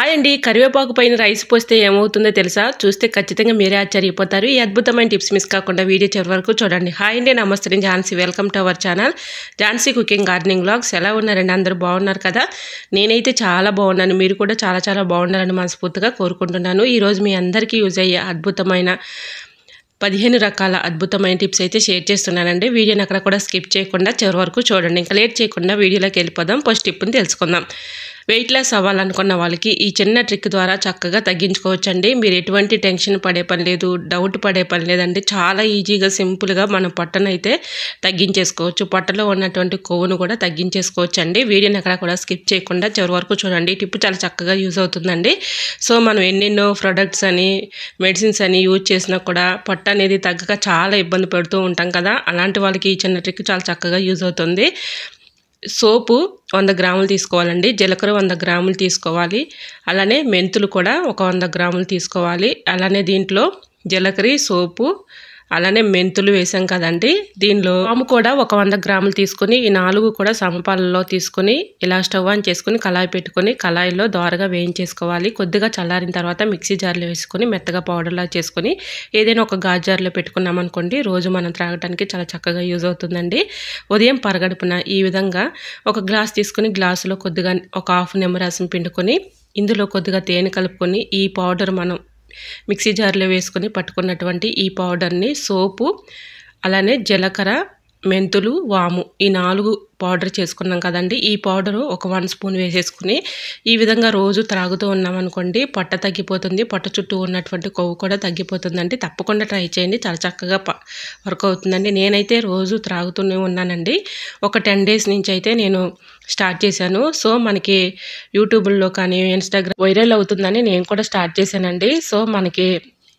Hi అండి, కరివేపాకు పైన రైస్ పోస్తే ఏమవుతుందో తెలుసా? చూస్తే ఖచ్చితంగా మీరే ఆశ్చర్యపోతారు. ఈ అద్భుతమైన టిప్స్ మిస్ కాకుండా వీడియో చివరి వరకు చూడండి. హాయ్ అండి, నమస్తే, నేను Jhansi. Welcome to our channel Jhansi cooking gardening vlogs. ఎలా ఉన్నారండి? అందరూ బాగున్నారు కదా? నేనైతే చాలా బాగున్నాను. మీరు కూడా చాలా బాగున్నారని మనస్ఫూర్తిగా కోరుకుంటున్నాను. ఈరోజు మీ అందరికీ యూజ్ అయ్యే అద్భుతమైన 15 రకాల అద్భుతమైన టిప్స్ అయితే షేర్ చేస్తున్నానండి. వీడియోని అక్కడ కూడా స్కిప్ చేయకుండా చివరి వరకు చూడండి. ఇంకా లేట్ చేయకుండా వీడియోలోకి వెళ్ళిపోదాం. ఫస్ట్ టిప్ని తెలుసుకుందాం. వెయిట్ లాస్ అవ్వాలనుకున్న వాళ్ళకి ఈ చిన్న ట్రిక్ ద్వారా చక్కగా తగ్గించుకోవచ్చండి. మీరు ఎటువంటి టెన్షన్ పడే పని లేదు, డౌట్ పడే పని లేదండి. చాలా ఈజీగా సింపుల్గా మనం పొట్టనైతే తగ్గించేసుకోవచ్చు. పొట్టలో ఉన్నటువంటి కొవ్వును కూడా తగ్గించేసుకోవచ్చండి. వీడియోని అక్కడ కూడా స్కిప్ చేయకుండా చివరి వరకు చూడండి. ఈ టిప్ చాలా చక్కగా యూజ్ అవుతుందండి. సో మనం ఎన్నెన్నో ప్రొడక్ట్స్ అని మెడిసిన్స్ అని యూజ్ చేసినా కూడా పొట్ట అనేది తగ్గక చాలా ఇబ్బంది పడుతూ ఉంటాం కదా. అలాంటి వాళ్ళకి ఈ చిన్న ట్రిక్ చాలా చక్కగా యూజ్ అవుతుంది. సోపు 100 గ్రాములు తీసుకోవాలండి. జీలకర్ర 100 గ్రాములు తీసుకోవాలి. అలానే మెంతులు కూడా ఒక 100 గ్రాములు తీసుకోవాలి. అలానే దీంట్లో జీలకర్ర, సోపు, అలానే మెంతులు వేసాం కదండి. దీనిలో వాము కూడా ఒక 100 గ్రాములు తీసుకొని ఈ 4 కూడా సమపాలలో తీసుకొని ఇలా స్టవ్ ఆన్ చేసుకొని కళాయి పెట్టుకొని కళాయిలో దోరగా వేయించేసుకోవాలి. కొద్దిగా చల్లారిన తర్వాత మిక్సీ జార్లో వేసుకొని మెత్తగా పౌడర్లా చేసుకొని ఏదైనా ఒక గాజు జార్లో పెట్టుకున్నాం అనుకోండి, రోజు మనం త్రాగడానికి చాలా చక్కగా యూజ్ అవుతుందండి. ఉదయం పరగడుపున ఈ విధంగా ఒక గ్లాస్ తీసుకొని గ్లాసులో కొద్దిగా ఒక హాఫ్ నిమ్మరసం పిండుకొని ఇందులో కొద్దిగా తేనె కలుపుకొని ఈ పౌడర్ మనం మిక్సీ జార్లో వేసుకొని పట్టుకున్నటువంటి ఈ పౌడర్ని సోపు, అలానే జీలకర్ర, మెంతులు, వాము ఈ 4 పౌడర్ చేసుకున్నాం కదండి. ఈ పౌడరు ఒక 1 స్పూన్ వేసేసుకుని ఈ విధంగా రోజు త్రాగుతూ ఉన్నామనుకోండి, పొట్ట తగ్గిపోతుంది. పొట్ట చుట్టూ ఉన్నటువంటి కొవ్వు కూడా తగ్గిపోతుందండి. తప్పకుండా ట్రై చేయండి. చాలా చక్కగా వర్క్ అవుతుందండి. నేనైతే రోజు త్రాగుతూనే ఉన్నానండి. ఒక 10 డేస్ నుంచి అయితే నేను స్టార్ట్ చేశాను. సో మనకి యూట్యూబ్లో కానీ ఇన్స్టాగ్రామ్ వైరల్ అవుతుందని నేను కూడా స్టార్ట్ చేశానండి. సో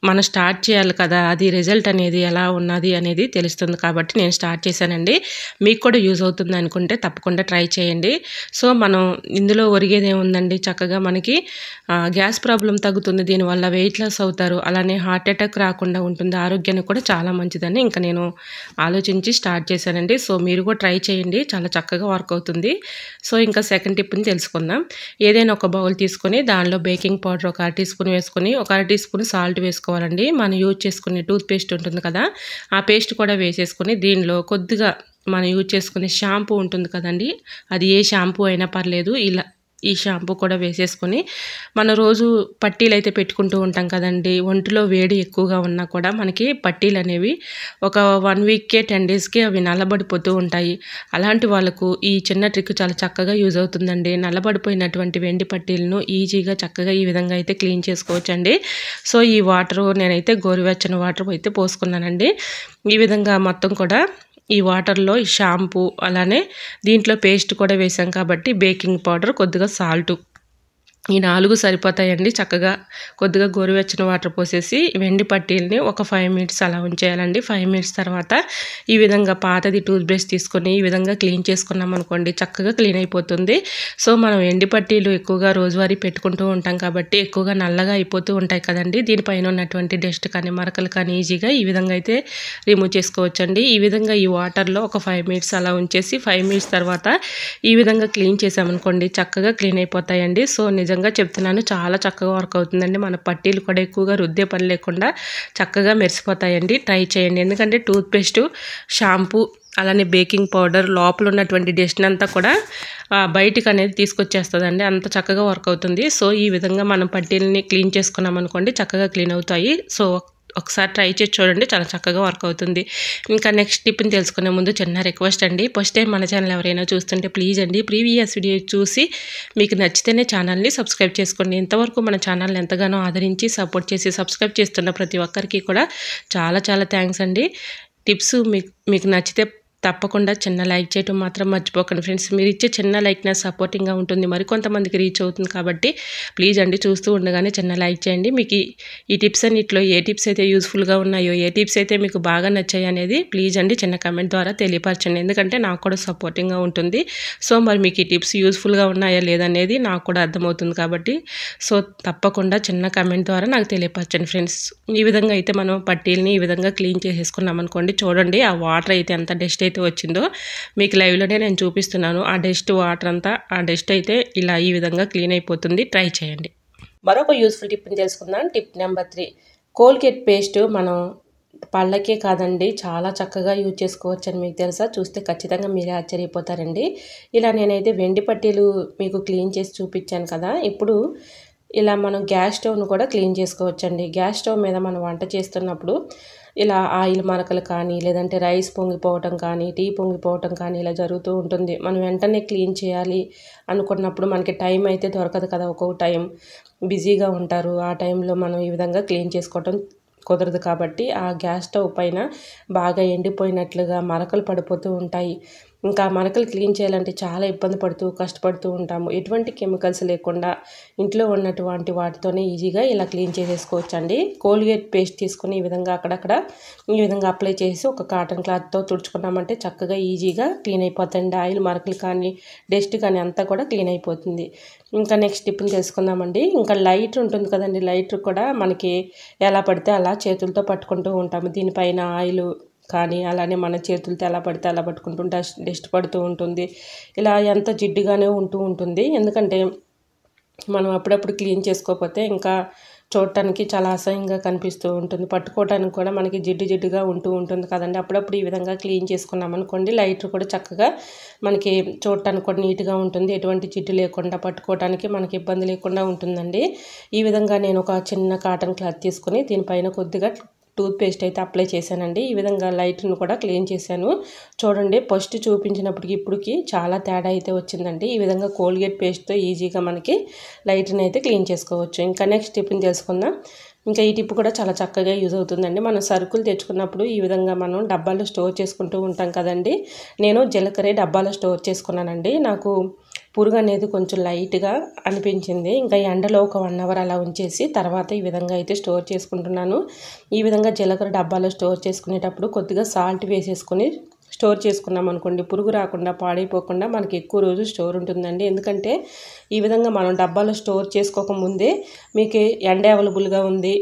మనం స్టార్ట్ చేయాలి కదా, అది రిజల్ట్ అనేది ఎలా ఉన్నది అనేది తెలుస్తుంది కాబట్టి నేను స్టార్ట్ చేశానండి. మీకు కూడా యూజ్ అవుతుంది అనుకుంటే తప్పకుండా ట్రై చేయండి. సో మనం ఇందులో ఒరిగేది ఏముందండి, చక్కగా మనకి గ్యాస్ ప్రాబ్లం తగ్గుతుంది. దీనివల్ల వెయిట్ లాస్ అవుతారు. అలానే హార్ట్ అటాక్ రాకుండా ఉంటుంది. ఆరోగ్యానికి కూడా చాలా మంచిదని ఇంకా నేను ఆలోచించి స్టార్ట్ చేశానండి. సో మీరు కూడా ట్రై చేయండి. చాలా చక్కగా వర్క్ అవుతుంది. సో ఇంకా సెకండ్ టిప్ని తెలుసుకుందాం. ఏదైనా ఒక బౌల్ తీసుకొని దానిలో బేకింగ్ పౌడర్ ఒక 1/2 టీ స్పూన్ వేసుకొని ఒక 1/2 టీ స్పూన్ సాల్ట్ వేసుకోవాలండి. మనం యూజ్ చేసుకునే టూత్ పేస్ట్ ఉంటుంది కదా, ఆ పేస్ట్ కూడా వేసేసుకొని దీనిలో కొద్దిగా మనం యూజ్ చేసుకునే షాంపూ ఉంటుంది కదండి, అది ఏ షాంపూ అయినా పర్లేదు, ఇలా ఈ షాంపూ కూడా వేసేసుకొని మన రోజు పట్టీలు అయితే పెట్టుకుంటూ ఉంటాం కదండి. ఒంటిలో వేడి ఎక్కువగా ఉన్నా కూడా మనకి పట్టీలు అనేవి ఒక 1 వీక్కే 10 డేస్కే అవి నల్లబడిపోతూ ఉంటాయి. అలాంటి వాళ్ళకు ఈ చిన్న ట్రిక్ చాలా చక్కగా యూజ్ అవుతుందండి. నల్లబడిపోయినటువంటి వెండి పట్టీలను ఈజీగా చక్కగా ఈ విధంగా అయితే క్లీన్ చేసుకోవచ్చండి. సో ఈ వాటరు నేనైతే గోరువెచ్చని వాటర్ అయితే పోసుకున్నానండి. ఈ విధంగా మొత్తం కూడా ఈ వాటర్లో ఈ షాంపూ అలానే దీంట్లో పేస్ట్ కూడా వేసాం కాబట్టి బేకింగ్ పౌడర్, కొద్దిగా సాల్టు ఈ 4 సరిపోతాయండి. చక్కగా కొద్దిగా గోరువెచ్చని వాటర్ పోసేసి వెండి పట్టీలని ఒక 5 మినిట్స్ అలా ఉంచేయాలండి. 5 మినిట్స్ తర్వాత ఈ విధంగా పాతది టూత్ బ్రష్ తీసుకొని ఈ విధంగా క్లీన్ చేసుకున్నాం అనుకోండి, చక్కగా క్లీన్ అయిపోతుంది. సో మనం వెండి పట్టీలు ఎక్కువగా రోజువారీ పెట్టుకుంటూ ఉంటాం కాబట్టి ఎక్కువగా నల్లగా అయిపోతూ ఉంటాయి కదండి. దీనిపైన ఉన్నటువంటి డస్ట్ కానీ మరకలు కానీ ఈజీగా ఈ విధంగా అయితే రిమూవ్ చేసుకోవచ్చండి. ఈ విధంగా ఈ వాటర్లో ఒక 5 మినిట్స్ అలా ఉంచేసి 5 మినిట్స్ తర్వాత ఈ విధంగా క్లీన్ చేసామనుకోండి, చక్కగా క్లీన్ అయిపోతాయండి. సో నిజంగా చెప్తున్నాను, చాలా చక్కగా వర్క్ అవుతుందండి. మన పట్టీలు కూడా ఎక్కువగా రుద్దే పని లేకుండా చక్కగా మెరిసిపోతాయండి. ట్రై చేయండి. ఎందుకంటే టూత్ పేస్ట్, షాంపూ అలానే బేకింగ్ పౌడర్ లోపల ఉన్నటువంటి డస్ట్ అంతా కూడా బయటికి అనేది తీసుకొచ్చేస్తుందండి. అంత చక్కగా వర్క్ అవుతుంది. సో ఈ విధంగా మనం పట్టీలని క్లీన్ చేసుకున్నాం అనుకోండి, చక్కగా క్లీన్ అవుతాయి. సో ఒకసారి ట్రై చేసి చూడండి, చాలా చక్కగా వర్క్ అవుతుంది. ఇంకా నెక్స్ట్ టిప్ని తెలుసుకునే ముందు చిన్న రిక్వెస్ట్ అండి. ఫస్ట్ టైం మన ఛానల్ ఎవరైనా చూస్తుంటే ప్లీజ్ అండి, ప్రీవియస్ వీడియో చూసి మీకు నచ్చితేనే ఛానల్ని సబ్స్క్రైబ్ చేసుకోండి. ఇంతవరకు మన ఛానల్ని ఎంతగానో ఆదరించి సపోర్ట్ చేసి సబ్స్క్రైబ్ చేస్తున్న ప్రతి ఒక్కరికి కూడా చాలా థ్యాంక్స్ అండి. టిప్స్ మీకు నచ్చితే తప్పకుండా చిన్న లైక్ చేయడం మాత్రం మర్చిపోకండి ఫ్రెండ్స్. మీరు ఇచ్చే చిన్న లైక్ నా సపోర్టింగ్గా ఉంటుంది, మరికొంతమందికి రీచ్ అవుతుంది కాబట్టి ప్లీజ్ అండి చూస్తూ ఉండగానే చిన్న లైక్ చేయండి. మీకు ఈ టిప్స్ అన్నిట్లో ఏ టిప్స్ అయితే యూస్ఫుల్గా ఉన్నాయో, ఏ టిప్స్ అయితే మీకు బాగా నచ్చాయి అనేది ప్లీజ్ అండి చిన్న కామెంట్ ద్వారా తెలియపరచండి. ఎందుకంటే నాకు కూడా సపోర్టింగ్గా ఉంటుంది. సో మరి మీకు ఈ టిప్స్ యూస్ఫుల్గా ఉన్నాయా లేదనేది నాకు కూడా అర్థమవుతుంది కాబట్టి సో తప్పకుండా చిన్న కామెంట్ ద్వారా నాకు తెలియపరచండి ఫ్రెండ్స్. ఈ విధంగా అయితే మనం పట్టీలని ఈ విధంగా క్లీన్ చేసేసుకున్నాం అనుకోండి, చూడండి ఆ వాటర్ అయితే ఎంత డస్ట్ అయితే వచ్చిందో మీకు లైవ్లోనే నేను చూపిస్తున్నాను. ఆ డస్ట్ వాటర్ అంతా ఆ డస్ట్ అయితే ఇలా ఈ విధంగా క్లీన్ అయిపోతుంది. ట్రై చేయండి. మరొక యూస్ఫుల్ టిప్ని తెలుసుకుందాం. టిప్ నెంబర్ 3, కోల్గేట్ పేస్ట్ మనం పళ్ళకే కాదండి చాలా చక్కగా యూజ్ చేసుకోవచ్చని మీకు తెలుసా? చూస్తే ఖచ్చితంగా మీరే ఆశ్చర్యపోతారండి. ఇలా నేనైతే వెండి పట్టీలు మీకు క్లీన్ చేసి చూపించాను కదా. ఇప్పుడు ఇలా మనం గ్యాస్ స్టవ్ను కూడా క్లీన్ చేసుకోవచ్చండి. గ్యాస్ స్టవ్ మీద మనం వంట చేస్తున్నప్పుడు ఇలా ఆయిల్ మరకలు కానీ, లేదంటే రైస్ పొంగిపోవటం కానీ, టీ పొంగిపోవటం కానీ ఇలా జరుగుతూ ఉంటుంది. మనం వెంటనే క్లీన్ చేయాలి అనుకున్నప్పుడు మనకి టైం అయితే దొరకదు కదా. ఒక్కొక్క టైం బిజీగా ఉంటారు. ఆ టైంలో మనం ఈ విధంగా క్లీన్ చేసుకోవటం కుదరదు కాబట్టి ఆ గ్యాస్ స్టవ్ పైన బాగా ఎండిపోయినట్లుగా మరకలు పడిపోతూ ఉంటాయి. ఇంకా మరకలు క్లీన్ చేయాలంటే చాలా ఇబ్బంది పడుతూ కష్టపడుతూ ఉంటాము. ఎటువంటి కెమికల్స్ లేకుండా ఇంట్లో ఉన్నటువంటి వాటితోనే ఈజీగా ఇలా క్లీన్ చేసేసుకోవచ్చండి. కోల్గేట్ పేస్ట్ తీసుకుని ఈ విధంగా అక్కడక్కడ ఈ విధంగా అప్లై చేసి ఒక కాటన్ క్లాత్తో తుడుచుకున్నామంటే చక్కగా ఈజీగా క్లీన్ అయిపోతుంది. ఆయిల్ మరకలు కానీ డస్ట్ కానీ అంతా కూడా క్లీన్ అయిపోతుంది. ఇంకా నెక్స్ట్ టిప్ని తెలుసుకుందామండి. ఇంకా లైటర్ ఉంటుంది కదండి, లైటర్ కూడా మనకి ఎలా పడితే అలా చేతులతో పట్టుకుంటూ ఉంటాము. దీనిపైన ఆయిల్ కానీ అలానే మన చేతులతో ఎలా పడితే అలా పట్టుకుంటూ డస్ట్ పడుతూ ఉంటుంది. ఇలా ఎంత జిడ్డుగానే ఉంటూ ఉంటుంది. ఎందుకంటే మనం అప్పుడప్పుడు క్లీన్ చేసుకోకపోతే ఇంకా చూడటానికి చాలా అసహ్యంగా కనిపిస్తూ ఉంటుంది. పట్టుకోవడానికి కూడా మనకి జిడ్డుగా ఉంటూ ఉంటుంది కదండి. అప్పుడప్పుడు ఈ విధంగా క్లీన్ చేసుకున్నాం అనుకోండి, లైటర్ కూడా చక్కగా మనకి చూడటానికి కూడా నీట్గా ఉంటుంది. ఎటువంటి జిడ్డు లేకుండా పట్టుకోవడానికి మనకి ఇబ్బంది లేకుండా ఉంటుందండి. ఈ విధంగా నేను ఒక చిన్న కాటన్ క్లాత్ తీసుకుని దీనిపైన కొద్దిగా టూత్ పేస్ట్ అయితే అప్లై చేశానండి. ఈ విధంగా లైట్ను కూడా క్లీన్ చేశాను. చూడండి, ఫస్ట్ చూపించినప్పటికి ఇప్పటికి చాలా తేడా అయితే వచ్చిందండి. ఈ విధంగా కోల్గేట్ పేస్ట్తో ఈజీగా మనకి లైట్ని అయితే క్లీన్ చేసుకోవచ్చు. ఇంకా నెక్స్ట్ టిప్ని తెలుసుకుందాం. ఇంకా ఈ టిప్ కూడా చాలా చక్కగా యూజ్ అవుతుందండి. మనం సరుకులు తెచ్చుకున్నప్పుడు ఈ విధంగా మనం డబ్బాలో స్టోర్ చేసుకుంటూ ఉంటాం కదండి. నేను జీలకర్ర డబ్బాలో స్టోర్ చేసుకున్నానండి. నాకు పురుగు అనేది కొంచెం లైట్గా అనిపించింది. ఇంకా ఎండలో ఒక 1 అవర్ అలా ఉంచేసి తర్వాత ఈ విధంగా అయితే స్టోర్ చేసుకుంటున్నాను. ఈ విధంగా జీలకర్ర డబ్బాలో స్టోర్ చేసుకునేటప్పుడు కొద్దిగా సాల్ట్ వేసేసుకొని స్టోర్ చేసుకున్నాం అనుకోండి, పురుగు రాకుండా పాడైపోకుండా మనకి ఎక్కువ రోజు స్టోర్ ఉంటుందండి. ఎందుకంటే ఈ విధంగా మనం డబ్బాలో స్టోర్ చేసుకోకముందే మీకు ఎండ అవైలబుల్గా ఉంది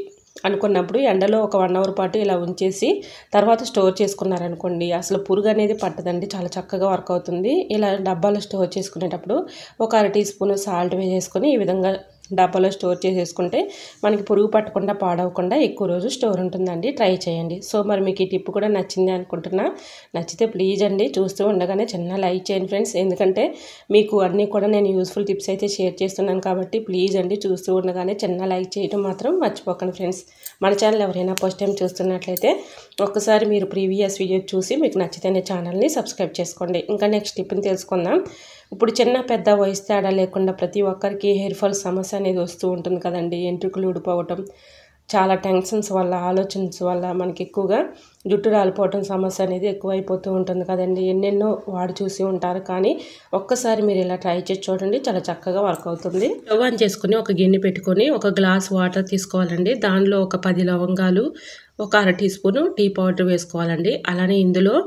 అనుకున్నప్పుడు ఎండలో ఒక 1 అవర్ పాటు ఇలా ఉంచేసి తర్వాత స్టోర్ చేసుకున్నారనుకోండి, అసలు పురుగు అనేది పట్టదండి. చాలా చక్కగా వర్క్ అవుతుంది. ఇలా డబ్బాలో స్టోర్ చేసుకునేటప్పుడు ఒక 1/2 టీ స్పూన్ సాల్ట్ వేసేసుకొని ఈ విధంగా డబ్బాలో స్టోర్ చేసేసుకుంటే మనకి పురుగు పట్టకుండా పాడవకుండా ఎక్కువ రోజు స్టోర్ ఉంటుందండి. ట్రై చేయండి. సో మరి మీకు ఈ టిప్ కూడా నచ్చింది అనుకుంటున్నా. నచ్చితే ప్లీజ్ అండి చూస్తూ ఉండగానే చిన్న లైక్ చేయండి ఫ్రెండ్స్. ఎందుకంటే మీకు అన్నీ కూడా నేను యూస్ఫుల్ టిప్స్ అయితే షేర్ చేస్తున్నాను కాబట్టి ప్లీజ్ అండి చూస్తూ ఉండగానే చిన్న లైక్ చేయడం మాత్రం మర్చిపోకండి ఫ్రెండ్స్. మన ఛానల్ ఎవరైనా ఫస్ట్ టైం చూస్తున్నట్లయితే ఒక్కసారి మీరు ప్రీవియస్ వీడియో చూసి మీకు నచ్చితేనే ఛానల్ని సబ్స్క్రైబ్ చేసుకోండి. ఇంకా నెక్స్ట్ టిప్ని తెలుసుకుందాం. ఇప్పుడు చిన్న పెద్ద వయసు తేడా లేకుండా ప్రతి ఒక్కరికి హెయిర్ ఫాల్ సమస్య అనేది వస్తూ ఉంటుంది కదండి. ఎంట్రుకలు ఊడిపోవటం, చాలా టెన్షన్స్ వల్ల, ఆలోచనస్ వల్ల మనకి ఎక్కువగా జుట్టు రాలిపోవటం సమస్య అనేది ఎక్కువైపోతూ ఉంటుంది కదండి. ఎన్నెన్నో వాడు చూసి ఉంటారు, కానీ ఒక్కసారి మీరు ఇలా ట్రై చేసి చూడండి, చాలా చక్కగా వర్క్ అవుతుంది. స్టవ్ ఆన్ చేసుకుని ఒక గిన్నె పెట్టుకొని ఒక గ్లాస్ వాటర్ తీసుకోవాలండి. దానిలో ఒక 10 లవంగాలు, ఒక 1/2 టీ స్పూన్ టీ పౌడర్ వేసుకోవాలండి. అలానే ఇందులో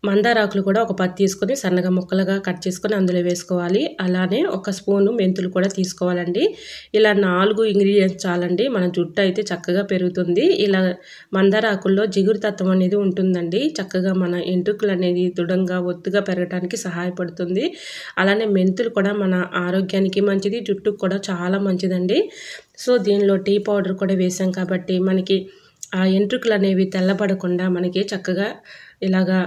మందారాకులు కూడా ఒక 10 తీసుకొని సన్నగా ముక్కలుగా కట్ చేసుకొని అందులో వేసుకోవాలి. అలానే ఒక స్పూను మెంతులు కూడా తీసుకోవాలండి. ఇలా 4 ఇంగ్రీడియంట్స్ చాలండి, మన జుట్టు అయితే చక్కగా పెరుగుతుంది. ఇలా మందారాకుల్లో జిగురు తత్వం అనేది ఉంటుందండి. చక్కగా మన ఎంట్రుకలు అనేది దృఢంగా ఒత్తుగా పెరగడానికి సహాయపడుతుంది. అలానే మెంతులు కూడా మన ఆరోగ్యానికి మంచిది, జుట్టుకు కూడా చాలా మంచిదండి. సో దీనిలో టీ పౌడర్ కూడా వేసాం కాబట్టి మనకి ఆ ఎంట్రుకలు అనేవి తెల్లబడకుండా మనకి చక్కగా ఇలాగా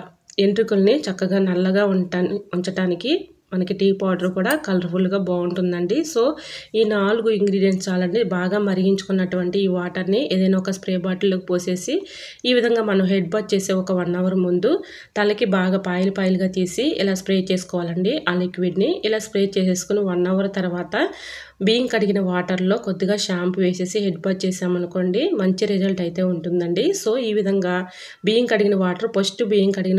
ఎంట్రుకల్ని చక్కగా నల్లగా ఉంచటానికి మనకి టీ పౌడర్ కూడా కలర్ఫుల్గా బాగుంటుందండి. సో ఈ 4 ఇంగ్రీడియంట్స్ చాలండి. బాగా మరిగించుకున్నటువంటి ఈ వాటర్ని ఏదైనా ఒక స్ప్రే బాటిల్లోకి పోసేసి ఈ విధంగా మనం హెడ్ బాత్ చేసే ఒక 1 అవర్ ముందు తలకి బాగా పాయలుగా తీసి ఇలా స్ప్రే చేసుకోవాలండి. ఆ లిక్విడ్ని ఇలా స్ప్రే చేసేసుకుని 1 అవర్ తర్వాత బియ్యం కడిగిన వాటర్లో కొద్దిగా షాంపూ వేసేసి హెడ్ బాత్ చేసామనుకోండి, మంచి రిజల్ట్ అయితే ఉంటుందండి. సో ఈ విధంగా బియ్యం కడిగిన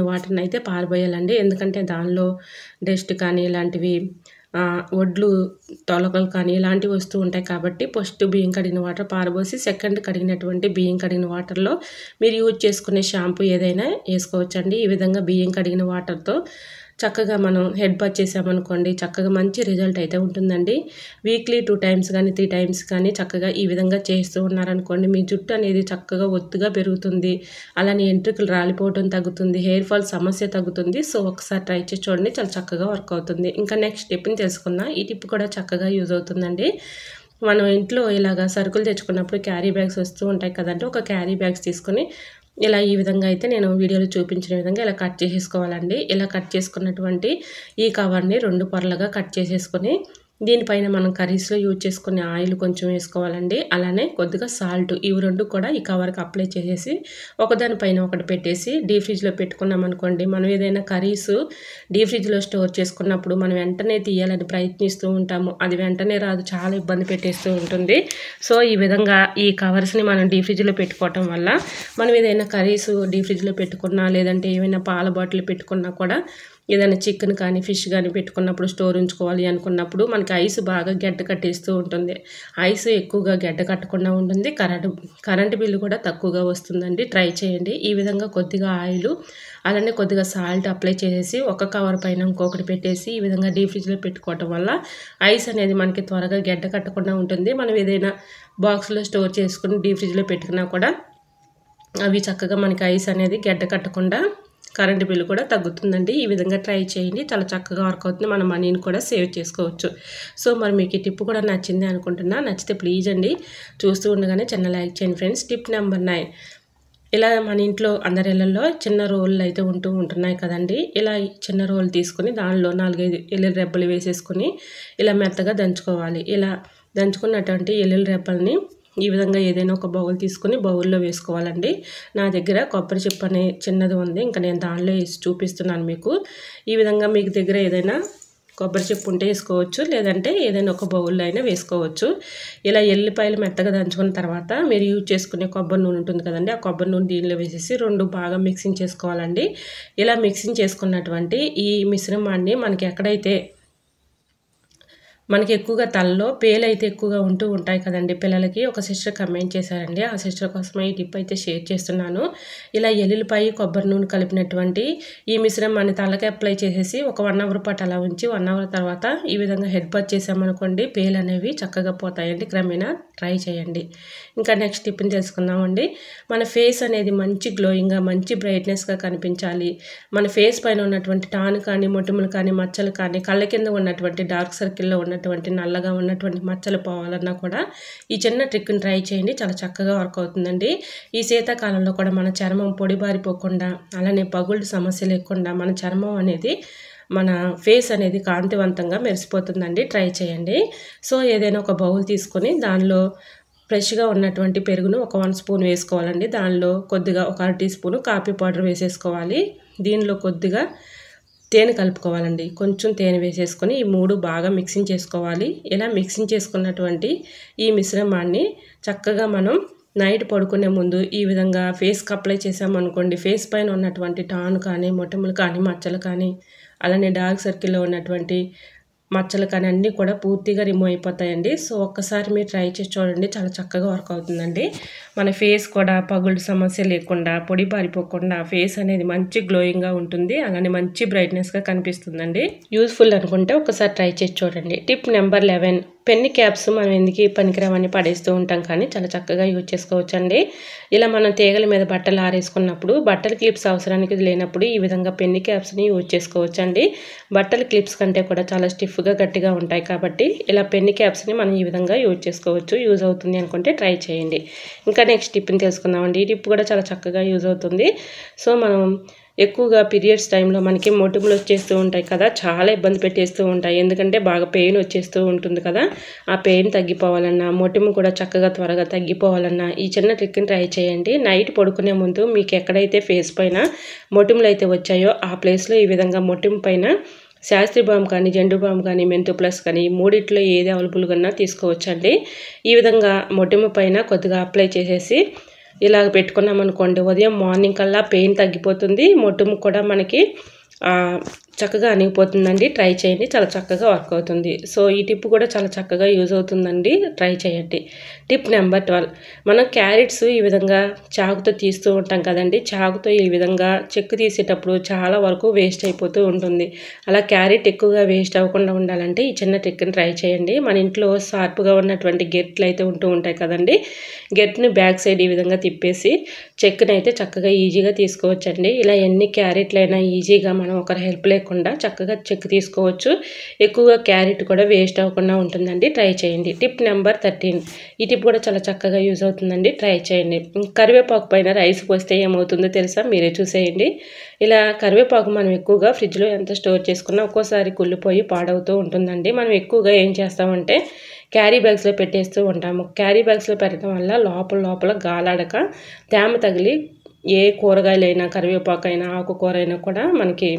వాటర్ని అయితే పారబోయాలండి. ఎందుకంటే దానిలో డస్ట్ కానీ ఇలాంటివి వడ్లు తొలకలు కానీ ఇలాంటివి వస్తూ ఉంటాయి కాబట్టి ఫస్ట్ బియ్యం కడిగిన వాటర్ పారబోసి సెకండ్ కడిగినటువంటి బియ్యం కడిగిన వాటర్లో మీరు యూజ్ చేసుకునే షాంపూ ఏదైనా వేసుకోవచ్చండి. ఈ విధంగా బియ్యం కడిగిన వాటర్తో చక్కగా మనం హెడ్ బాత్ చేసామనుకోండి, చక్కగా మంచి రిజల్ట్ అయితే ఉంటుందండి. వీక్లీ 2 టైమ్స్ కానీ 3 టైమ్స్ కానీ చక్కగా ఈ విధంగా చేస్తూ ఉన్నారనుకోండి, మీ జుట్టు అనేది చక్కగా ఒత్తుగా పెరుగుతుంది. అలానే ఎంట్రుకలు రాలిపోవడం తగ్గుతుంది, హెయిర్ ఫాల్ సమస్య తగ్గుతుంది. సో ఒకసారి ట్రై చేసి చూడండి, చాలా చక్కగా వర్క్ అవుతుంది. ఇంకా నెక్స్ట్ టిప్ని తెలుసుకుందాం. ఈ టిప్ కూడా చక్కగా యూజ్ అవుతుందండి. మనం ఇంట్లో ఇలాగ సరుకులు తెచ్చుకున్నప్పుడు క్యారీ బ్యాగ్స్ వస్తూ ఉంటాయి కదండీ. ఒక క్యారీ బ్యాగ్స్ తీసుకొని ఇలా ఈ విధంగా అయితే నేను వీడియోలో చూపించిన విధంగా ఇలా కట్ చేసేసుకోవాలండి. ఇలా కట్ చేసుకున్నటువంటి ఈ కవర్‌ని 2 పొరలుగా కట్ చేసేసుకొని దీనిపైన మనం కర్రీస్‌లో యూజ్ చేసుకునే ఆయిల్ కొంచెం వేసుకోవాలండి. అలానే కొద్దిగా సాల్ట్ ఇవి 2 కూడా ఈ కవర్‌కి అప్లై చేసేసి ఒకదాని పైన ఒకటి పెట్టేసి డీప్ ఫ్రిడ్జ్‌లో పెట్టుకున్నామనుకోండి, మనం ఏదైనా కర్రీస్ డీప్ ఫ్రిడ్జ్‌లో స్టోర్ చేసుకున్నప్పుడు మనం వెంటనే తీయాలని ప్రయత్నిస్తూ ఉంటాము. అది వెంటనే రాదు, చాలా ఇబ్బంది పెట్టేస్తూ ఉంటుంది. సో, ఈ విధంగా ఈ కవర్స్‌ని మనం డీప్ ఫ్రిడ్జ్‌లో పెట్టుకోవటం వల్ల మనం ఏదైనా కర్రీస్ డీప్ ఫ్రిడ్జ్‌లో పెట్టుకున్నా, లేదంటే ఏమైనా పాల బాటిల్ పెట్టుకున్నా కూడా ఏదైనా చికెన్ కానీ, ఫిష్ కానీ పెట్టుకున్నప్పుడు స్టోర్ ఉంచుకోవాలి అనుకున్నప్పుడు మనకి ఐస్ బాగా గడ్డ కట్టేస్తూ ఉంటుంది. ఐస్ ఎక్కువగా గడ్డ కట్టకుండా ఉంటుంది. కరెంటు బిల్లు కూడా తక్కువగా వస్తుందండి. ట్రై చేయండి. ఈ విధంగా కొద్దిగా ఆయిలు, అలానే కొద్దిగా సాల్ట్ అప్లై చేసేసి ఒక కవర్ పైన ఇంకొకటి పెట్టేసి ఈ విధంగా డీప్ ఫ్రిడ్జ్‌లో పెట్టుకోవటం వల్ల ఐస్ అనేది మనకి త్వరగా గడ్డ కట్టకుండా ఉంటుంది. మనం ఏదైనా బాక్స్‌లో స్టోర్ చేసుకొని డీప్ ఫ్రిడ్జ్‌లో పెట్టుకున్నా కూడా అవి చక్కగా మనకి ఐస్ అనేది గడ్డ కట్టకుండా కరెంటు బిల్లు కూడా తగ్గుతుందండి. ఈ విధంగా ట్రై చేయండి. చాలా చక్కగా వర్క్ అవుతుంది. మన మనీని కూడా సేవ్ చేసుకోవచ్చు. సో, మరి మీకు ఈ టిప్ కూడా నచ్చింది అనుకుంటున్నా. నచ్చితే ప్లీజ్ అండి చూస్తూ ఉండగానే చిన్న లైక్ చేయండి ఫ్రెండ్స్. టిప్ నెంబర్ 9, ఇలా మన ఇంట్లో అందరి ఇళ్లలో చిన్న రోళ్ళు అయితే ఉంటున్నాయి కదండి. ఇలా చిన్న రోలు తీసుకొని దానిలో 4, 5 ఎల్లుల్లి రెబ్బలు వేసేసుకొని ఇలా మెత్తగా దంచుకోవాలి. ఇలా దంచుకున్నటువంటి ఎల్లుల్లి రెబ్బల్ని ఈ విధంగా ఏదైనా ఒక బౌల్ తీసుకొని బౌల్లో వేసుకోవాలండి. నా దగ్గర కొబ్బరి చిప్ప అనే చిన్నది ఉంది. ఇంకా నేను దానిలో వేసి చూపిస్తున్నాను మీకు. ఈ విధంగా మీకు దగ్గర ఏదైనా కొబ్బరి చిప్ప ఉంటే వేసుకోవచ్చు, లేదంటే ఏదైనా ఒక బౌల్లో అయినా వేసుకోవచ్చు. ఇలా ఎల్లిపాయలు మెత్తగా దంచుకున్న తర్వాత మీరు యూజ్ చేసుకునే కొబ్బరి నూనె ఉంటుంది కదండి, ఆ కొబ్బరి నూనె దీనిలో వేసేసి 2 బాగా మిక్సింగ్ చేసుకోవాలండి. ఇలా మిక్సింగ్ చేసుకున్నటువంటి ఈ మిశ్రమాన్ని మనకి ఎక్కువగా తలలో పేలైతే ఎక్కువగా ఉంటాయి కదండి పిల్లలకి. ఒక సిస్టర్ కమెంట్ చేశారండి. ఆ సిస్టర్ కోసమే ఈ టిప్ అయితే షేర్ చేస్తున్నాను. ఇలా ఎల్లుల్లిపాయ, కొబ్బరి నూనె కలిపినటువంటి ఈ మిశ్రమాన్ని తలకి అప్లై చేసేసి ఒక 1 అవర్ పాటు అలా ఉంచి 1 అవర్ తర్వాత ఈ విధంగా హెడ్ బాత్ చేసామనుకోండి, పేలు అనేవి చక్కగా పోతాయండి. క్రమేణా ట్రై చేయండి. ఇంకా నెక్స్ట్ టిప్ని తెలుసుకుందామండి. మన ఫేస్ అనేది మంచి గ్లోయింగ్గా, మంచి బ్రైట్నెస్గా కనిపించాలి. మన ఫేస్ పైన ఉన్నటువంటి టాన్ కానీ, మొటిమలు కానీ, మచ్చలు కానీ, కళ్ళ కింద ఉన్నటువంటి డార్క్ సర్కిల్లో ఉన్నటువంటి నల్లగా ఉన్నటువంటి మచ్చలు పోవాలన్నా కూడా ఈ చిన్న ట్రిక్ని ట్రై చేయండి. చాలా చక్కగా వర్క్ అవుతుందండి. ఈ శీతాకాలంలో కూడా మన చర్మం పొడిబారిపోకుండా, అలానే పగుళ్ళు సమస్య లేకుండా మన చర్మం అనేది, మన ఫేస్ అనేది కాంతివంతంగా మెరిసిపోతుందండి. ట్రై చేయండి. సో, ఏదైనా ఒక బౌల్ తీసుకొని దానిలో ఫ్రెష్గా ఉన్నటువంటి పెరుగును ఒక 1 స్పూన్ వేసుకోవాలండి. దానిలో కొద్దిగా ఒక 1/2 టీ స్పూను కాఫీ పౌడర్ వేసేసుకోవాలి. దీనిలో కొద్దిగా తేనె కలుపుకోవాలండి. కొంచెం తేనె వేసేసుకొని ఈ 3 బాగా మిక్సింగ్ చేసుకోవాలి. ఇలా మిక్సింగ్ చేసుకున్నటువంటి ఈ మిశ్రమాన్ని చక్కగా మనం నైట్ పడుకునే ముందు ఈ విధంగా ఫేస్కి అప్లై చేసామనుకోండి, ఫేస్ పైన ఉన్నటువంటి టాన్ కానీ, మొటిమలు కానీ, మచ్చలు కానీ, అలానే డార్క్ సర్కిల్లో ఉన్నటువంటి మచ్చలు కానీ అన్నీ కూడా పూర్తిగా రిమూవ్ అయిపోతాయండి. సో, ఒక్కసారి మీరు ట్రై చేసి చూడండి. చాలా చక్కగా వర్క్ అవుతుందండి. మన ఫేస్ కూడా పగుళ్ళు సమస్య లేకుండా, పొడి పారిపోకుండా ఫేస్ అనేది మంచి గ్లోయింగ్గా ఉంటుంది. అలానే మంచి బ్రైట్నెస్గా కనిపిస్తుందండి. యూజ్ఫుల్ అనుకుంటే ఒకసారి ట్రై చేసి చూడండి. టిప్ నెంబర్ 11, పెన్ని క్యాప్స్ మనం ఎందుకు పనికిరావని పడేస్తూ ఉంటాం, కానీ చాలా చక్కగా యూజ్ చేసుకోవచ్చండి. ఇలా మనం తీగల మీద బట్టలు ఆరేసుకున్నప్పుడు బట్టల క్లిప్స్ అవసరానికి లేనప్పుడు ఈ విధంగా పెన్ని క్యాప్స్ని యూజ్ చేసుకోవచ్చండి. బట్టల క్లిప్స్ కంటే కూడా చాలా స్టిఫ్గా గట్టిగా ఉంటాయి కాబట్టి ఇలా పెన్ని క్యాప్స్ని మనం ఈ విధంగా యూజ్ చేసుకోవచ్చు. యూజ్ అవుతుంది అనుకుంటే ట్రై చేయండి. ఇంకా నెక్స్ట్ టిప్ని తెలుసుకుందామండి. ఈ టిప్ కూడా చాలా చక్కగా యూజ్ అవుతుంది. సో, మనం ఎక్కువగా పీరియడ్స్ టైంలో మనకి మొటిమలు వచ్చేస్తూ ఉంటాయి కదా, చాలా ఇబ్బంది పెట్టేస్తూ ఉంటాయి. ఎందుకంటే బాగా పెయిన్ వచ్చేస్తూ ఉంటుంది కదా. ఆ పెయిన్ తగ్గిపోవాలన్నా, మొటిమ కూడా చక్కగా త్వరగా తగ్గిపోవాలన్నా ఈ చిన్న ట్రిక్ని ట్రై చేయండి. నైట్ పడుకునే ముందు మీకు ఎక్కడైతే ఫేస్ పైన మొటిమలు అయితే వచ్చాయో ఆ ప్లేస్లో ఈ విధంగా మొటిమ పైన శాస్త్రి బామ్ కానీ, జెండు బామ్ కానీ, మెంతు ప్లస్ కానీ ఈ మూడిట్లో ఏది అవైలబుల్గా తీసుకోవచ్చండి. ఈ విధంగా మొటిమ పైన కొద్దిగా అప్లై చేసేసి ఇలాగ పెట్టుకున్నామనుకోండి, ఉదయం మార్నింగ్ కల్లా పెయిన్ తగ్గిపోతుంది. మొటిమ కూడా మనకి చక్కగా అణిగిపోతుందండి. ట్రై చేయండి. చాలా చక్కగా వర్క్ అవుతుంది. సో, ఈ టిప్ కూడా చాలా చక్కగా యూజ్ అవుతుందండి. ట్రై చేయండి. టిప్ నెంబర్ 12, మనం క్యారెట్స్ ఈ విధంగా చాకుతో తీస్తూ ఉంటాం కదండి. చాకుతో ఈ విధంగా చెక్కు తీసేటప్పుడు చాలా వరకు వేస్ట్ అయిపోతూ ఉంటుంది. అలా క్యారెట్ ఎక్కువగా వేస్ట్ అవ్వకుండా ఉండాలంటే ఈ చిన్న ట్రిక్ని ట్రై చేయండి. మన ఇంట్లో షార్ప్గా ఉన్నటువంటి గెట్లు అయితే ఉంటాయి కదండి. గెట్ని బ్యాక్ సైడ్ ఈ విధంగా తిప్పేసి చెక్కుని అయితే చక్కగా ఈజీగా తీసుకోవచ్చండి. ఇలా ఎన్ని క్యారెట్లైనా ఈజీగా మనం ఒకరి హెల్ప్ లేకుండా లేకుండా చక్కగా చెక్కు తీసుకోవచ్చు. ఎక్కువగా క్యారెట్ కూడా వేస్ట్ అవ్వకుండా ఉంటుందండి. ట్రై చేయండి. Tip number 13. ఈ టిప్ కూడా చాలా చక్కగా యూజ్ అవుతుందండి. ట్రై చేయండి. కరివేపాకు పైన రైస్ పోస్తే ఏమవుతుందో తెలుసా? మీరే చూసేయండి. ఇలా కరివేపాకు మనం ఎక్కువగా ఫ్రిడ్జ్లో ఎంత స్టోర్ చేసుకున్నా ఒక్కోసారి కుళ్ళిపోయి పాడవుతూ ఉంటుందండి. మనం ఎక్కువగా ఏం చేస్తామంటే క్యారీ బ్యాగ్స్లో పెట్టేస్తూ ఉంటాము. క్యారీ బ్యాగ్స్లో పెట్టడం వల్ల లోపల గాలాడక తేమ తగిలి ఏ కూరగాయలైనా కరివేపాకైనా ఆకుకూరైనా కూడా మనకి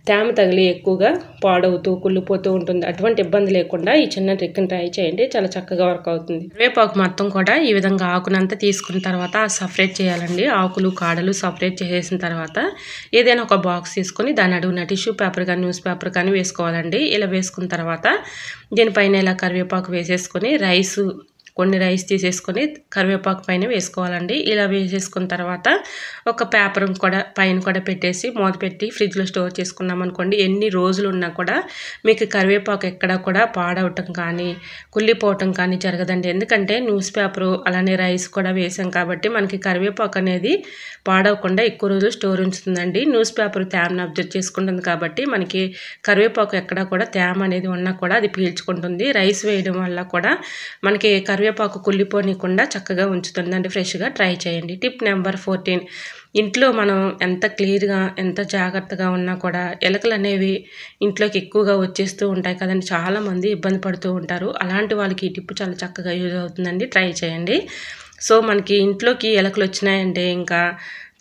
తేమ తగిలి ఎక్కువగా పాడవుతూ కుళ్ళిపోతూ ఉంటుంది. అటువంటి ఇబ్బంది లేకుండా ఈ చిన్న ట్రిక్ని ట్రై చేయండి. చాలా చక్కగా వర్క్ అవుతుంది. కరివేపాకు మొత్తం కూడా ఈ విధంగా ఆకునంతా తీసుకున్న తర్వాత సపరేట్ చేయాలండి. ఆకులు కాడలు సపరేట్ చేసేసిన తర్వాత ఏదైనా ఒక బాక్స్ తీసుకొని దాని అడుగున టిష్యూ పేపర్ కానీ న్యూస్ పేపర్ కానీ వేసుకోవాలండి. ఇలా వేసుకున్న తర్వాత దీనిపైన ఇలా కరివేపాకు వేసేసుకొని కొన్ని రైస్ తీసేసుకొని కరివేపాకు పైన వేసుకోవాలండి. ఇలా వేసేసుకున్న తర్వాత ఒక పేపర్ పైన కూడా పెట్టేసి మూత పెట్టి ఫ్రిడ్జ్లో స్టోర్ చేసుకున్నాం అనుకోండి, ఎన్ని రోజులు ఉన్నా కూడా మీకు కరివేపాకు ఎక్కడ కూడా పాడవటం కానీ కుళ్ళిపోవటం కానీ జరగదండి. ఎందుకంటే న్యూస్ పేపరు అలానే రైస్ కూడా వేసాం కాబట్టి మనకి కరివేపాకు అనేది పాడవకుండా ఎక్కువ రోజులు స్టోర్ ఉంచుతుందండి. న్యూస్ పేపర్ తేమను అబ్జర్వ్ చేసుకుంటుంది కాబట్టి మనకి కరివేపాకు ఎక్కడ కూడా తేమ అనేది ఉన్నా కూడా అది పీల్చుకుంటుంది. రైస్ వేయడం వల్ల కూడా మనకి కరివేపాకు కుళ్ళిపోనీయకుండా చక్కగా ఉంచుతుందండి. ఫ్రెష్గా ట్రై చేయండి. Tip number 14. ఇంట్లో మనం ఎంత క్లియర్గా ఎంత జాగ్రత్తగా ఉన్నా కూడా ఎలకలు అనేవి ఇంట్లోకి ఎక్కువగా వచ్చేస్తూ ఉంటాయి కదండి. చాలామంది ఇబ్బంది పడుతూ ఉంటారు. అలాంటి వాళ్ళకి ఈ టిప్ చాలా చక్కగా యూజ్ అవుతుందండి. ట్రై చేయండి. సో మనకి ఇంట్లోకి ఎలకలు వచ్చినాయంటే ఇంకా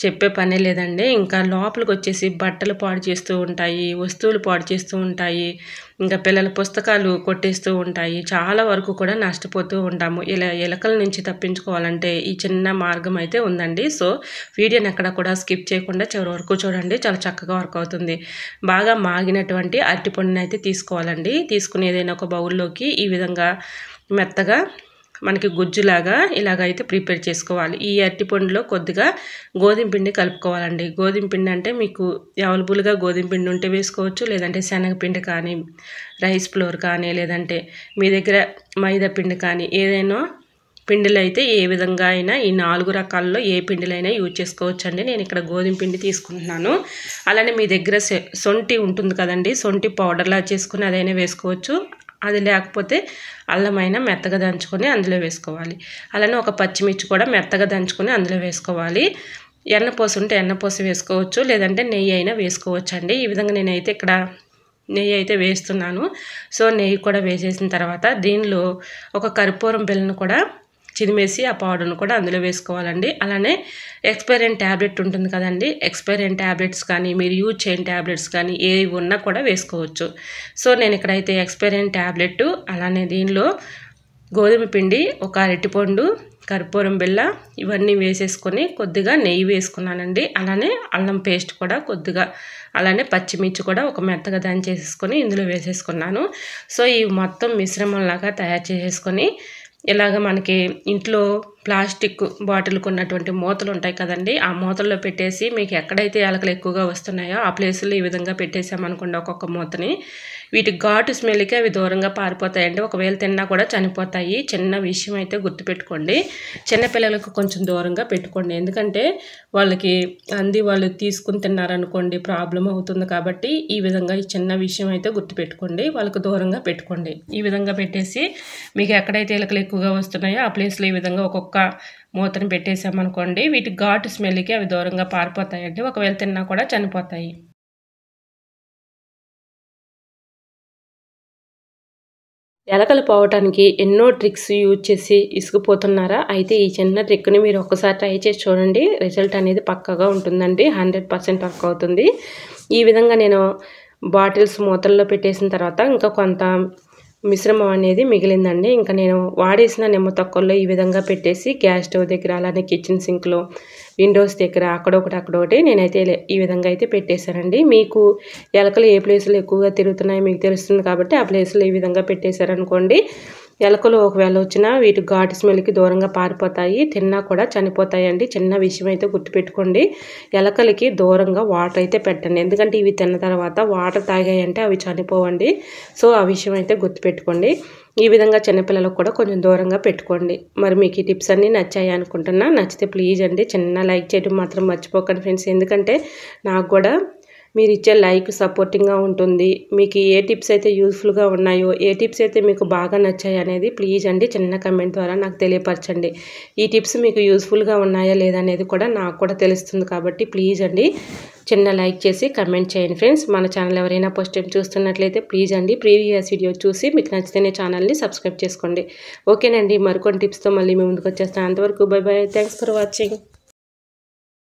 చెప్పే పనే లేదండి. ఇంకా లోపలికి వచ్చేసి బట్టలు పాడు చేస్తూ ఉంటాయి, వస్తువులు పాడు చేస్తూ ఉంటాయి, ఇంకా పిల్లల పుస్తకాలు కొట్టేస్తూ ఉంటాయి. చాలా వరకు కూడా నష్టపోతూ ఉంటాము. ఇలా ఎలకల నుంచి తప్పించుకోవాలంటే ఈ చిన్న మార్గం అయితే ఉందండి. సో వీడియోని ఎక్కడ కూడా స్కిప్ చేయకుండా చివరి వరకు చూడండి. చాలా చక్కగా వర్క్ అవుతుంది. బాగా మాగినటువంటి అరటిపండుని అయితే తీసుకోవాలండి. తీసుకుని ఏదైనా ఒక బౌల్లోకి ఈ విధంగా మెత్తగా మనకి గుజ్జులాగా ఇలాగైతే ప్రిపేర్ చేసుకోవాలి. ఈ అరటిపండులో కొద్దిగా గోధుమ పిండి కలుపుకోవాలండి. గోధుమ పిండి అంటే మీకు అవైలబుల్గా గోధుమ పిండి ఉంటే వేసుకోవచ్చు, లేదంటే శనగపిండి కానీ రైస్ ఫ్లోర్ కానీ లేదంటే మీ దగ్గర మైదా పిండి కానీ ఏదైనా పిండిలు అయితే ఏ విధంగా అయినా ఈ 4 రకాల్లో ఏ పిండిలైనా యూజ్ చేసుకోవచ్చండి. నేను ఇక్కడ గోధుమ పిండి తీసుకుంటున్నాను. అలానే మీ దగ్గర సొంటి ఉంటుంది కదండి, సొంటి పౌడర్లా చేసుకుని అదైనా వేసుకోవచ్చు. అది లేకపోతే అల్లమైనా మెత్తగా దంచుకొని అందులో వేసుకోవాలి. అలానే ఒక పచ్చిమిర్చి కూడా మెత్తగా దంచుకొని అందులో వేసుకోవాలి. ఎన్నపూస ఉంటే ఎన్నపూస వేసుకోవచ్చు, లేదంటే నెయ్యి అయినా వేసుకోవచ్చు అండి. ఈ విధంగా నేనైతే ఇక్కడ నెయ్యి అయితే వేస్తున్నాను. సో నెయ్యి కూడా వేసేసిన తర్వాత దీనిలో ఒక కర్పూరం బిళ్ళను కూడా చిదిమేసి ఆ పౌడర్ను కూడా అందులో వేసుకోవాలండి. అలానే ఎక్స్పైరీ ట్యాబ్లెట్ ఉంటుంది కదండి, ఎక్స్పైరీ ట్యాబ్లెట్స్ కానీ మీరు యూజ్ చేయని ట్యాబ్లెట్స్ కానీ ఏవి ఉన్నా కూడా వేసుకోవచ్చు. సో నేను ఇక్కడైతే ఎక్స్పైరీ ట్యాబ్లెట్ అలానే దీనిలో గోధుమ పిండి, ఒక అరటిపండు, కర్పూరం బిళ్ళ ఇవన్నీ వేసేసుకొని కొద్దిగా నెయ్యి వేసుకున్నానండి. అలానే అల్లం పేస్ట్ కూడా కొద్దిగా, అలానే పచ్చిమిర్చి కూడా ఒక మెత్తగా దంచేసేసుకొని ఇందులో వేసేసుకున్నాను. సో ఈ మొత్తం మిశ్రమంలాగా తయారు చేసేసుకొని ఇలాగ మనకి ఇంట్లో ప్లాస్టిక్ బాటిల్కి ఉన్నటువంటి మూతలు ఉంటాయి కదండి, ఆ మూతల్లో పెట్టేసి మీకు ఎక్కడైతే ఎలకలు ఎక్కువగా వస్తున్నాయో ఆ ప్లేసుల్లో ఈ విధంగా పెట్టేసామనుకోండి ఒక్కొక్క మూతని, వీటి ఘాటు స్మెల్కి అవి దూరంగా పారిపోతాయండి. ఒకవేళ తిన్నా కూడా చనిపోతాయి. చిన్న విషయం అయితే గుర్తుపెట్టుకోండి. చిన్నపిల్లలకు కొంచెం దూరంగా పెట్టుకోండి. ఎందుకంటే వాళ్ళకి వాళ్ళు తీసుకుని తిన్నారనుకోండి ప్రాబ్లం అవుతుంది. కాబట్టి ఈ విధంగా ఈ చిన్న విషయం అయితే గుర్తుపెట్టుకోండి. వాళ్ళకు దూరంగా పెట్టుకోండి. ఈ విధంగా పెట్టేసి మీకు ఎక్కడైతే ఎలకలు ఎక్కువగా వస్తున్నాయో ఆ ప్లేస్లో ఈ విధంగా ఒక్కొక్క మూతను పెట్టేసామనుకోండి, వీటి ఘాటు స్మెల్కి అవి దూరంగా పారిపోతాయండి. ఒకవేళ తిన్నా కూడా చనిపోతాయి. ఎలకలు పోవటానికి ఎన్నో ట్రిక్స్ యూజ్ చేసి ఇసుకుపోతున్నారా? అయితే ఈ చిన్న ట్రిక్ని మీరు ఒక్కసారి ట్రై చేసి చూడండి. రిజల్ట్ అనేది పక్కాగా ఉంటుందండి. 100% వర్క్ అవుతుంది. ఈ విధంగా నేను బాటిల్స్ మూతల్లో పెట్టేసిన తర్వాత ఇంకా కొంత మిశ్రమం అనేది మిగిలిందండి. ఇంకా నేను వాడేసిన నిమ్మ తొక్కల్లో ఈ విధంగా పెట్టేసి గ్యాస్ స్టవ్ దగ్గర, అలానే కిచెన్ సింక్లో, విండోస్ దగ్గర అక్కడొకటి నేనైతే ఈ విధంగా అయితే పెట్టేశానండి. మీకు ఎలకలు ఏ ప్లేసులో ఎక్కువగా తిరుగుతున్నాయో మీకు తెలుస్తుంది కాబట్టి ఆ ప్లేసులో ఈ విధంగా పెట్టేశారనుకోండి, ఎలకలు ఒకవేళ వచ్చినా వీటి ఘాటు స్మెల్కి దూరంగా పారిపోతాయి. తిన్నా కూడా చనిపోతాయండి. చిన్న విషయం అయితే గుర్తుపెట్టుకోండి. ఎలకలకి దూరంగా వాటర్ అయితే పెట్టండి. ఎందుకంటే ఇవి తిన్న తర్వాత వాటర్ తాగాయంటే అవి చనిపోవండి. సో ఆ విషయం అయితే గుర్తుపెట్టుకోండి. ఈ విధంగా చిన్నపిల్లలకు కూడా కొంచెం దూరంగా పెట్టుకోండి. మరి మీకు ఈ టిప్స్ అన్నీ నచ్చాయి అనుకుంటున్నా. నచ్చితే ప్లీజ్ అండి చిన్న లైక్ చేయడం మాత్రం మర్చిపోకండి ఫ్రెండ్స్. ఎందుకంటే నాకు కూడా మీరు ఇచ్చే లైక్ సపోర్టింగ్గా ఉంటుంది. మీకు ఏ టిప్స్ అయితే యూస్ఫుల్గా ఉన్నాయో, ఏ టిప్స్ అయితే మీకు బాగా నచ్చాయి అనేది ప్లీజ్ అండి చిన్న కమెంట్ ద్వారా నాకు తెలియపరచండి. ఈ టిప్స్ మీకు యూస్ఫుల్గా ఉన్నాయా లేదా అనేది కూడా నాకు కూడా తెలుస్తుంది కాబట్టి ప్లీజ్ అండి చిన్న లైక్ చేసి కమెంట్ చేయండి ఫ్రెండ్స్. మన ఛానల్ ఎవరైనా ఫస్ట్ టైం చూస్తున్నట్లయితే ప్లీజ్ అండి ప్రీవియస్ వీడియో చూసి మీకు నచ్చితేనే ఛానల్ని సబ్స్క్రైబ్ చేసుకోండి. ఓకేనండి, మరికొన్ని టిప్స్తో మళ్ళీ మీ ముందుకు వచ్చేస్తాను. అంతవరకు by by, thanks for watching.